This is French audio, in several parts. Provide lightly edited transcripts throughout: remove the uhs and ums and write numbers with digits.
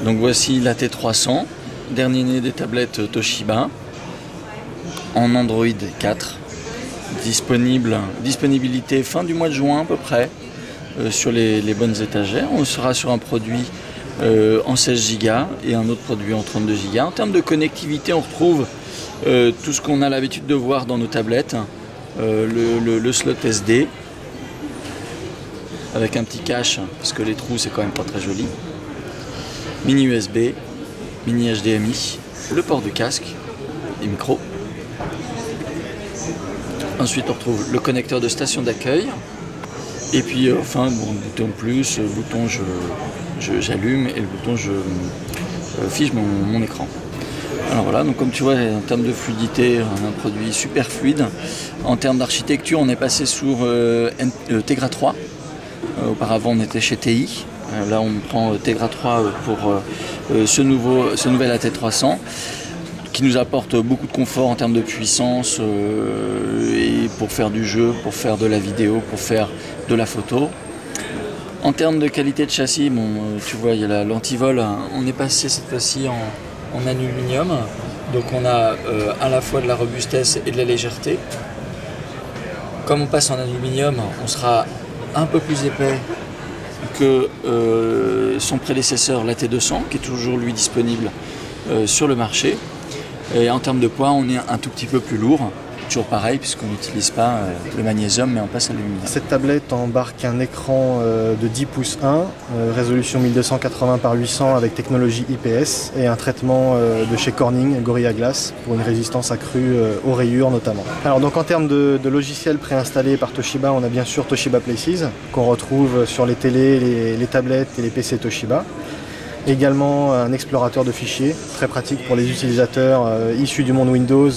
Donc voici la T300, dernier né des tablettes Toshiba, en Android 4, disponibilité fin du mois de juin à peu près, sur les bonnes étagères. On sera sur un produit en 16 Go et un autre produit en 32 Go. En termes de connectivité, on retrouve tout ce qu'on a l'habitude de voir dans nos tablettes, le slot SD, avec un petit cache, parce que les trous c'est quand même pas très joli, mini USB, mini HDMI, le port du casque, des micros. Ensuite on retrouve le connecteur de station d'accueil, et puis enfin bon, bouton plus, bouton j'allume et le bouton je fiche mon écran. Alors voilà, donc comme tu vois, en termes de fluidité, un produit super fluide. En termes d'architecture, on est passé sur Tegra 3. Auparavant, on était chez TI. Là, on prend Tegra 3 pour ce nouvel AT300 qui nous apporte beaucoup de confort en termes de puissance et pour faire du jeu, pour faire de la vidéo, pour faire de la photo. En termes de qualité de châssis, bon, tu vois, il y a l'antivol. On est passé cette fois-ci en aluminium, donc on a à la fois de la robustesse et de la légèreté. Comme on passe en aluminium, on sera un peu plus épais que son prédécesseur, la T200, qui est toujours lui disponible sur le marché. Et en termes de poids, on est un tout petit peu plus lourd. Toujours pareil, puisqu'on n'utilise pas le magnésium, mais on passe à l'aluminium. Cette tablette embarque un écran de 10 pouces 1, résolution 1280 par 800 avec technologie IPS et un traitement de chez Corning, Gorilla Glass, pour une résistance accrue aux rayures notamment. Alors donc en termes de logiciels préinstallés par Toshiba, on a bien sûr Toshiba Places, qu'on retrouve sur les télés, les tablettes et les PC Toshiba. Également un explorateur de fichiers, très pratique pour les utilisateurs issus du monde Windows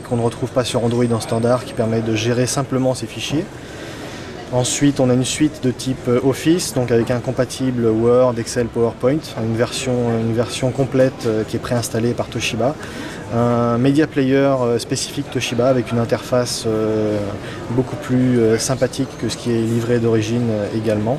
qu'on ne retrouve pas sur Android en standard, qui permet de gérer simplement ces fichiers. Ensuite, on a une suite de type Office, donc avec un compatible Word, Excel, PowerPoint, une version complète qui est préinstallée par Toshiba. Un Media Player spécifique Toshiba avec une interface beaucoup plus sympathique que ce qui est livré d'origine également.